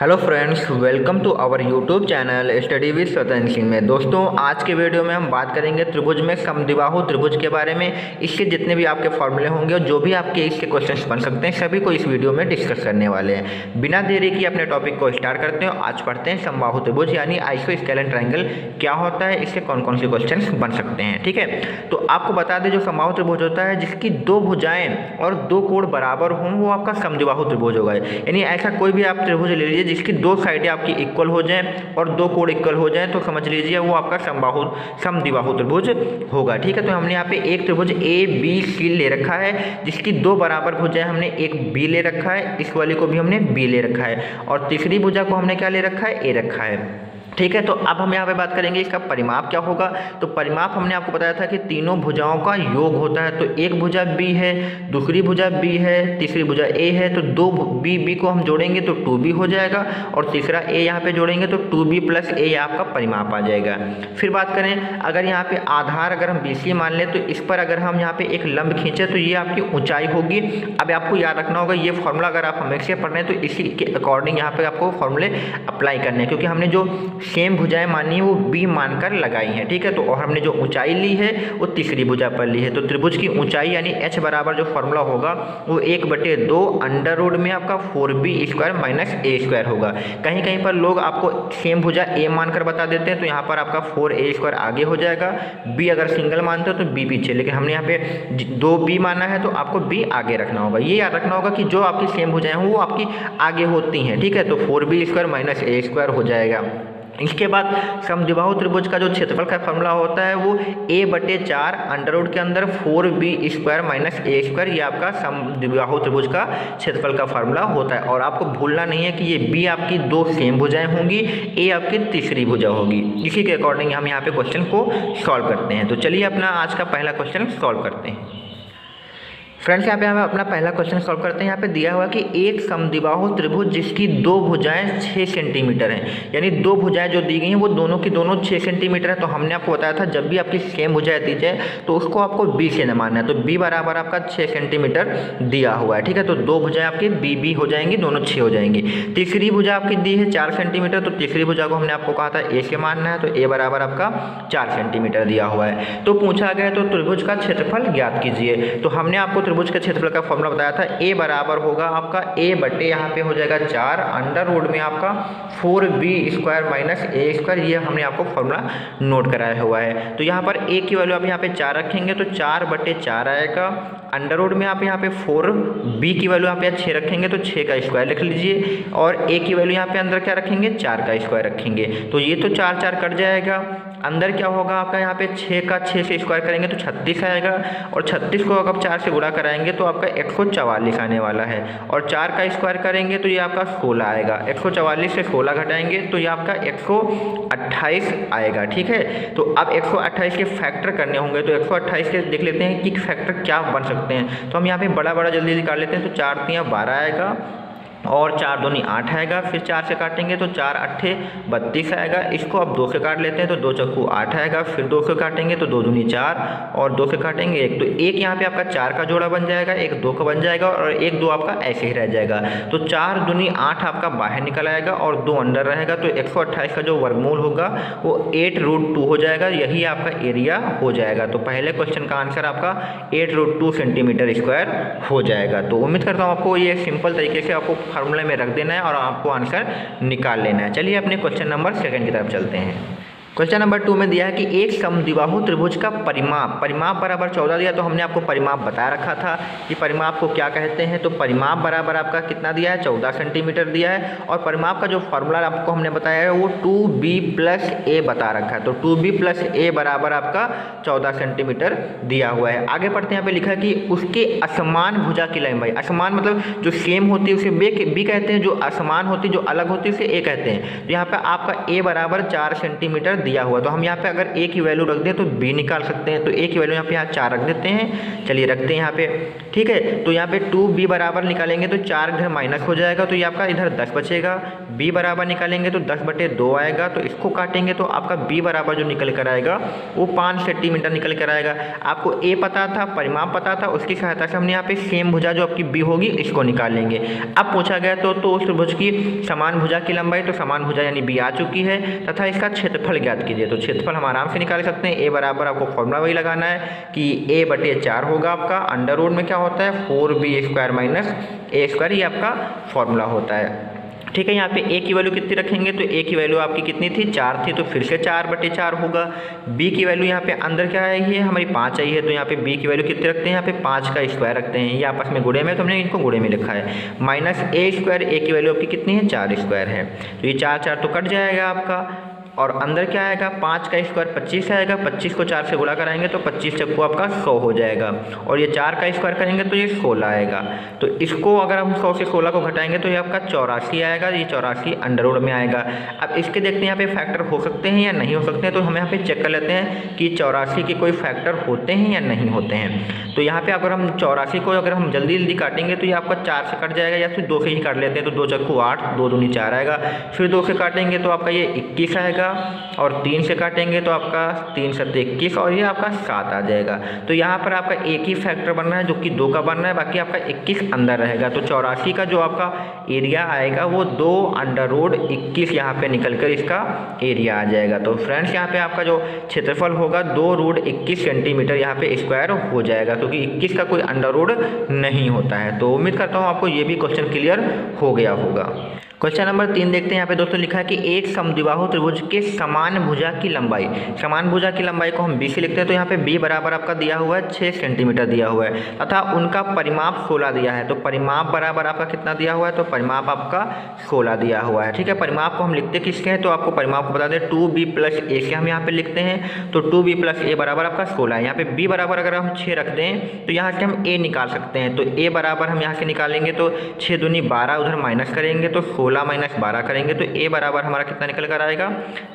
Hello friends, welcome to our YouTube channel study with Swatantra Singh में। दोस्तों, आज के वीडियो में हम बात करेंगे त्रिभुज में समद्विबाहु त्रिभुज के बारे में। इसके जितने भी आपके फॉर्मूले होंगे और जो भी आपके इसके क्वेश्चंस बन सकते हैं, सभी को इस वीडियो में डिस्कस करने वाले हैं। बिना देरी की अपने टॉपिक को स्टार्ट करते हैं। आज पढ़ते हैं समबाहु त्रिभुज यानी आइसोस्केलेन ट्रायंगल क्या होता है, इससे कौन कौन से क्वेश्चन बन सकते हैं। ठीक है, तो आपको बता दें, जो समबाहु त्रिभुज होता है जिसकी दो भुजाएं और दो कोण बराबर हों, वो आपका समद्विबाहु त्रिभुज होगा। यानी ऐसा कोई भी आप त्रिभुज ले लीजिए जिसकी दो साइडें आपकी इक्वल हो जाएं और दो कोण इक्वल हो जाएं, तो समझ लीजिए वो आपका समद्विबाहु त्रिभुज होगा। ठीक है, तो हमने यहाँ पे एक त्रिभुज ए बी सी ले रखा है जिसकी दो बराबर भुजाएं, हमने एक बी ले रखा है, इस वाले को भी हमने बी ले रखा है, और तीसरी भुजा को हमने क्या ले रखा है, ए रखा है। ठीक है, तो अब हम यहाँ पे बात करेंगे इसका परिमाप क्या होगा। तो परिमाप हमने आपको बताया था कि तीनों भुजाओं का योग होता है। तो एक भुजा बी है, दूसरी भुजा बी है, तीसरी भुजा ए है, तो दो बी को हम जोड़ेंगे तो 2b हो जाएगा, और तीसरा ए यहाँ पे जोड़ेंगे तो 2b + a आपका परिमाप आ जाएगा। फिर बात करें, अगर यहाँ पे आधार अगर हम BC मान लें, तो इस पर अगर हम यहाँ पे एक लंब खींचे तो ये आपकी ऊंचाई होगी। अब आपको याद रखना होगा, ये फॉर्मूला अगर आप हमेशा पढ़ रहे हैं तो इसी के अकॉर्डिंग यहाँ पे आपको फॉर्मूले अप्लाई करने हैं, क्योंकि हमने जो सेम भुजाएं मानी है वो बी मानकर लगाई हैं। ठीक है, तो और हमने जो ऊंचाई ली है वो तीसरी भुजा पर ली है। तो त्रिभुज की ऊंचाई यानी h बराबर जो फॉर्मूला होगा वो 1/2 अंडर रूट में आपका 4b² - a² होगा। कहीं कहीं पर लोग आपको सेम भुजा a मानकर बता देते हैं, तो यहाँ पर आपका 4a² आगे हो जाएगा। b अगर सिंगल मानते हो तो b पीछे, लेकिन हमने यहाँ पे 2b माना है तो आपको b आगे रखना होगा। ये याद रखना होगा कि जो आपकी सेम भुजाएं हैं वो आपकी आगे होती हैं। ठीक है, तो 4b² - a² हो जाएगा। इसके बाद समद्विबाहु त्रिभुज का जो क्षेत्रफल का फॉर्मूला होता है वो a/4 अंडर रूट के अंदर 4b² - a², ये आपका समद्विबाहु त्रिभुज का क्षेत्रफल का फॉर्मूला होता है। और आपको भूलना नहीं है कि ये b आपकी दो सेम भुजाएं होंगी, a आपकी तीसरी भुजा होगी। इसी के अकॉर्डिंग हम यहाँ पे क्वेश्चन को सॉल्व करते हैं। तो चलिए अपना आज का पहला क्वेश्चन सॉल्व करते हैं। फ्रेंड्स, यहाँ पे हम अपना पहला क्वेश्चन सॉल्व करते हैं। यहाँ पे दिया हुआ कि एक समद्विबाहु त्रिभुज जिसकी दो भुजाएं 6 सेंटीमीटर हैं, यानी दो भुजाएं जो दी गई हैं वो दोनों की दोनों 6 सेंटीमीटर है। तो हमने आपको बताया था जब भी आपकी सेम भुजाएं दी जाए तो उसको आपको b से न मानना है। तो b बराबर आपका 6 सेंटीमीटर दिया हुआ है। ठीक है, तो दो भुजाएं आपकी b हो जाएंगी, दोनों 6 हो जाएंगी। तीसरी भुजा आपकी दी है 4 सेंटीमीटर, तो तीसरी भुजा को हमने आपको कहा था a से मानना है, तो a बराबर आपका 4 सेंटीमीटर दिया हुआ है। तो पूछा गया तो त्रिभुज का क्षेत्रफल ज्ञात कीजिए। तो हमने आपको त्रिभुज के क्षेत्रफल का फॉर्मूला बताया था, a बराबर होगा आपका a/, यहाँ पे हो जाएगा 4 अंडर रूट में आपका 4b² - a², ये हमने आपको फॉर्मूला नोट कराया हुआ है। तो यहाँ पर a की वैल्यू आप यहाँ पे 4 रखेंगे तो 4/4 आएगा। अंडर रूट में आप यहाँ पे 4b की वैल्यू यहाँ पे 6 रखेंगे तो 6 का स्क्वायर लिख लीजिए, और a की वैल्यू यहाँ पे अंदर क्या रखेंगे, 4 का स्क्वायर रखेंगे। तो ये तो 4 4 कट जाएगा। अंदर क्या होगा आपका, यहाँ पे 6 का 6 से स्क्वायर करेंगे तो 36 आएगा, और 36 को अगर 4 से गुणा कराएंगे तो आपका 144 आने वाला है, और 4 का स्क्वायर करेंगे तो ये आपका 16 आएगा। 144 से 16 घटाएंगे तो ये आपका 128 आएगा। ठीक है, तो अब 128 के फैक्टर करने होंगे, तो 128 के देख लेते हैं कि फैक्टर क्या बन सकते हैं। तो हम यहाँ पे बड़ा बड़ा जल्दी निकाल लेते हैं। तो 4 × 3 = 12 आएगा, और 4 दूनी 8 आएगा। फिर 4 से काटेंगे तो 4 8 32 आएगा। इसको अब 2 से काट लेते हैं तो 2 चक्कू 8 आएगा। फिर 2 से काटेंगे तो 2 दूनी 4, और 2 से काटेंगे 1, तो एक यहाँ पे आपका 4 का जोड़ा बन जाएगा, एक 2 का बन जाएगा, और एक 2 आपका ऐसे ही रह जाएगा। तो 4 दूनी 8 आपका बाहर निकल आएगा और 2 अंदर रहेगा। तो 128 का जो वर्गमूल होगा वो 8√2 हो जाएगा। यही आपका एरिया हो जाएगा। तो पहले क्वेश्चन का आंसर आपका 8√2 सेंटीमीटर² हो जाएगा। तो उम्मीद करता हूँ आपको ये सिंपल तरीके से आपको फार्मूले में रख देना है और आपको आंसर निकाल लेना है। चलिए अपने क्वेश्चन नंबर 2 की तरफ चलते हैं। क्वेश्चन नंबर 2 में दिया है कि एक समद्विबाहु त्रिभुज का परिमाप बराबर 14 दिया। तो हमने आपको परिमाप बता रखा था कि परिमाप को क्या कहते हैं। तो परिमाप बराबर आपका कितना दिया है, 14 सेंटीमीटर दिया है, और परिमाप का जो फॉर्मूला आपको हमने बताया है वो 2b + a बता रखा है। तो 2b + a बराबर आपका 14 सेंटीमीटर दिया हुआ है। आगे पढ़ते हैं, यहाँ पे लिखा है कि उसके असमान भुजा की लंबाई, असमान मतलब जो सेम होती है उसे b कहते हैं, जो असमान होती है जो अलग होती है उसे a कहते हैं। तो यहाँ पे आपका a बराबर 4 सेंटीमीटर दिया हुआ, तो हम यहाँ पे अगर a की वैल्यू रख दें तो b निकाल सकते हैं। तो a की वैल्यू यहाँ पे 4 रख देते हैं, चलिए रखते हैं यहाँ पे, ठीक है। तो यहाँ पे 2b बराबर निकालेंगे तो 4 इधर माइनस हो जाएगा, तो ये आपका इधर 10 बचेगा। b बराबर निकालेंगे तो 10/2 आएगा, तो इसको काटेंगे तो आपका b बराबर जो निकल कर आएगा वो 5 सेंटीमीटर निकल कर आएगा। आपको a पता था, परिमाप पता था, उसकी सहायता से हमने यहाँ पे सेम भुजा जो आपकी b होगी इसको निकाल लेंगे। अब पूछा गया तो उस त्रिभुज की समान भुजा की लंबाई, तो समान भुजा यानी b आ चुकी है, तथा इसका क्षेत्रफल ज्ञात कीजिए। तो क्षेत्रफल हम आराम से निकाल सकते हैं। a बराबर आपको फॉर्मूला वही लगाना है कि a/4 होगा आपका, अंडर रूट में क्या होता है 4b² माइनस a², ये आपका फॉर्मूला होता है, ठीक है। यहाँ पे a की वैल्यू कितनी रखेंगे, तो a की वैल्यू आपकी कितनी थी 4 थी, तो फिर से 4/4 होगा। b की वैल्यू यहाँ पे अंदर क्या आई है हमारी 5 आई है, तो यहाँ पे b की वैल्यू कितनी रखते हैं, यहाँ पे 5 का स्क्वायर रखते हैं, ये आपस में गुणे में, तो हमने इनको गुणे में लिखा है, माइनस a², a की वैल्यू आपकी कितनी है 4² है, तो ये 4 तो कट जाएगा आपका, और अंदर क्या आएगा 5 का स्क्वायर 25 आएगा, 25 को 4 से गुणा कराएंगे तो 25 चक्कू आपका 100 हो जाएगा, और ये 4 का स्क्वायर करेंगे तो ये 16 आएगा। तो इसको अगर हम 100 से 16 को घटाएंगे तो ये आपका 84 आएगा, ये 84 अंडर रूट में आएगा। अब इसके देखते हैं यहाँ पे फैक्टर हो सकते हैं या नहीं हो सकते हैं, तो हम यहाँ पे चेक कर लेते हैं कि 84 के कोई फैक्टर होते हैं या नहीं होते हैं। तो यहाँ पे अगर हम 84 को अगर हम जल्दी जल्दी काटेंगे तो ये आपका 4 से कट जाएगा, या फिर 2 से ही काट लेते हैं, तो 2 चक्कू 8, 2 दूनी 4 आएगा, फिर 2 से काटेंगे तो आपका ये 21 आएगा, और 3 से काटेंगे तो आपका 3 7 21, और ये आपका 7 आ जाएगा। तो यहाँ पर आपका एक ही फैक्टर बन रहा है जो कि 2 का बन रहा है, बाकी आपका 21 अंदर रहेगा। तो 84 का जो आपका एरिया आएगा वो 2 अंडर रूट 21 यहाँ पे निकल कर इसका एरिया आ जाएगा। तो फ्रेंड्स यहाँ पे आपका जो क्षेत्रफल होगा 2 रूट 21 सेंटीमीटर यहाँ पे स्क्वायर हो जाएगा, क्योंकि 21 का कोई अंडर रूट नहीं होता है। तो उम्मीद करता हूँ आपको ये भी क्वेश्चन क्लियर हो गया होगा। क्वेश्चन नंबर 3 देखते हैं। यहाँ पे दोस्तों लिखा है कि एक समद्विबाहु त्रिभुज के समान भुजा की लंबाई, समान भुजा की लंबाई को हम b से लिखते हैं, तो यहाँ पे b बराबर आपका दिया हुआ है 6 सेंटीमीटर दिया हुआ है, तथा उनका परिमाप 16 दिया है। तो परिमाप बराबर आपका कितना दिया हुआ है, तो परिमाप आपका 16 दिया हुआ है, ठीक है। परिमाप को हम लिखते किसके हैं, तो आपको परिमाप को बता दें 2b + a से हम यहाँ पे लिखते हैं, तो 2b + a बराबर आपका 16 है। यहाँ पे b बराबर अगर हम 6 रख दें तो यहाँ से हम a निकाल सकते हैं, तो a बराबर हम यहाँ से निकालेंगे तो 6 दूनी 12, उधर माइनस करेंगे तो 16 - 12 करेंगे तो a बराबर हमारा कितना निकल कर आएगा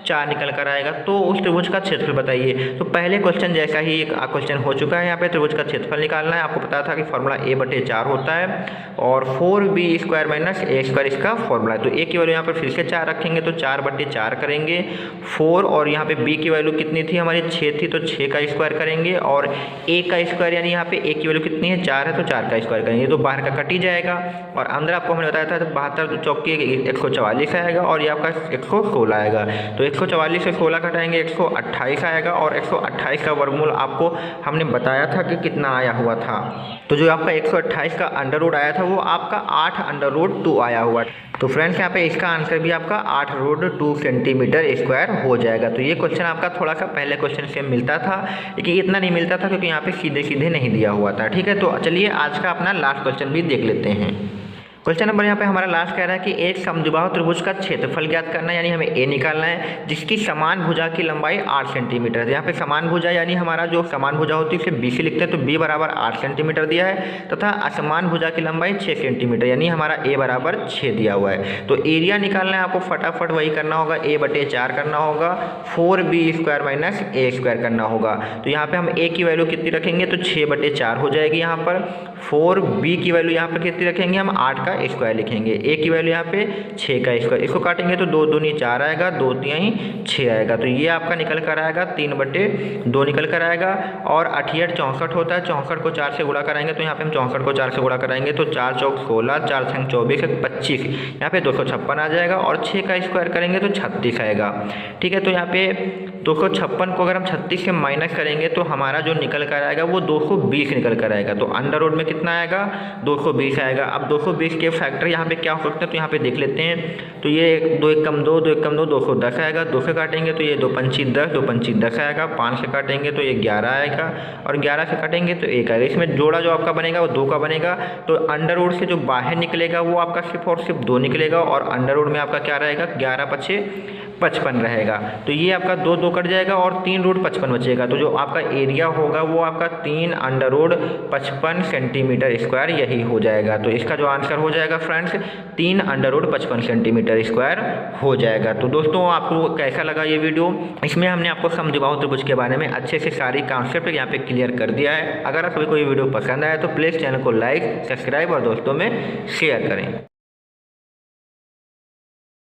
4 निकल कर आएगा। तो उस त्रिभुज का क्षेत्रफल बताइए। तो पहले क्वेश्चन जैसा ही एक क्वेश्चन हो चुका है, यहाँ पे त्रिभुज का क्षेत्रफल निकालना है। आपको पता था कि फॉर्मूला a/4 होता है, और 4b² माइनस a² इसका फॉर्मूला है। तो a की वैल्यू यहाँ पर फिर से 4 रखेंगे तो 4/4 करेंगे, 4, और यहाँ पे b की वैल्यू कितनी थी हमारी 6 थी, तो 6 का स्क्वायर करेंगे, और a का स्क्वायर यानी यहाँ पे a की वैल्यू कितनी है 4 है, तो 4 का स्क्वायर करेंगे, तो बाहर का कट ही जाएगा, और अंदर आपको हमने बताया था 72 चौके 144 आएगा, और ये आपका 116 आएगा। तो 144 से 16 घटाएंगे 128 आएगा, और 128 का वर्गमूल आपको हमने बताया था कि कितना आया हुआ था। तो जो आपका 128 का अंडर रूट आया था वो आपका 8 अंडर रूट 2 आया हुआ। तो फ्रेंड्स यहाँ पे इसका आंसर भी आपका 8 रूट 2 सेंटीमीटर स्क्वायर हो जाएगा। तो ये क्वेश्चन आपका थोड़ा सा पहले क्वेश्चन से मिलता था, लेकिन इतना नहीं मिलता था क्योंकि यहाँ पे सीधे सीधे नहीं दिया हुआ था, ठीक है। तो चलिए आज का अपना लास्ट क्वेश्चन भी देख लेते हैं। क्वेश्चन नंबर यहाँ पे हमारा लास्ट कह रहा है कि एक समद्विबाहु त्रिभुज का क्षेत्रफल ज्ञात करना है, यानी हमें a निकालना है, जिसकी समान भुजा की लंबाई 8 सेंटीमीटर है। यहाँ पे समान भुजा यानी हमारा जो समान भुजा होती है उसे b से लिखते हैं, तो b बराबर 8 सेंटीमीटर दिया है, तथा असमान भुजा की लंबाई 6 सेंटीमीटर यानी हमारा a बराबर 6 दिया हुआ है। तो एरिया निकालना है आपको, फटाफट वही करना होगा, a/4 करना होगा, 4b² माइनस a² करना होगा। तो यहाँ पे हम a की वैल्यू कितनी रखेंगे, तो 6/4 हो जाएगी यहाँ पर, 4b की वैल्यू यहाँ पर कितनी रखेंगे हम 8 का स्क्वायर लिखेंगे, a की वैल्यू यहाँ पे 6 का स्क्वायर, इसको काटेंगे तो 2 दूनी 4 आएगा, 2 तिहाई 6 आएगा। तो ये आपका निकल कर आएगा 3/2 निकल कर आएगा, और 8 8 64 होता है, 64 को 4 से गुणा कराएंगे तो यहाँ पे हम 64 को 4 से गुणा कराएंगे तो 4 चौक 16, 4 छंग 24, 25, यहाँ पे 256 आ जाएगा, और 6 का स्क्वायर करेंगे तो 36 आएगा, ठीक है। तो यहाँ पे 256 को अगर हम 36 से माइनस करेंगे तो हमारा जो निकल कर आएगा वो 220 निकल कर आएगा। तो अंडर रूट में कितना आएगा 220 आएगा। अब 220 के फैक्टर यहाँ पे क्या हो सकते हैं, तो यहाँ पे देख लेते हैं। तो ये 2 1 कम 2, 2 1 कम 2, 210 आएगा, 2 से काटेंगे तो ये 2 पंची 10, 2 पंची 10 आएगा, 5 से काटेंगे तो ये 11 आएगा, और 11 से काटेंगे तो 1 आएगा। इसमें जोड़ा जो आपका बनेगा वो 2 का बनेगा। तो अंडर रूट से जो बाहर निकलेगा वो आपका सिर्फ और सिर्फ 2 निकलेगा, और अंडर रूट में आपका क्या रहेगा 11 × 5 55 रहेगा। तो ये आपका 2 2 कट जाएगा और 3√55 बचेगा। तो जो आपका एरिया होगा वो आपका 3√55 सेंटीमीटर स्क्वायर यही हो जाएगा। तो इसका जो आंसर हो जाएगा फ्रेंड्स 3√55 सेंटीमीटर स्क्वायर हो जाएगा। तो दोस्तों आपको कैसा लगा ये वीडियो? इसमें हमने आपको समद्विबाहु त्रिभुज के बारे में अच्छे से सारी कॉन्सेप्ट यहाँ पे क्लियर कर दिया है। अगर आपको कोई वीडियो पसंद आया तो प्लीज़ चैनल को लाइक, सब्सक्राइब और दोस्तों में शेयर करें।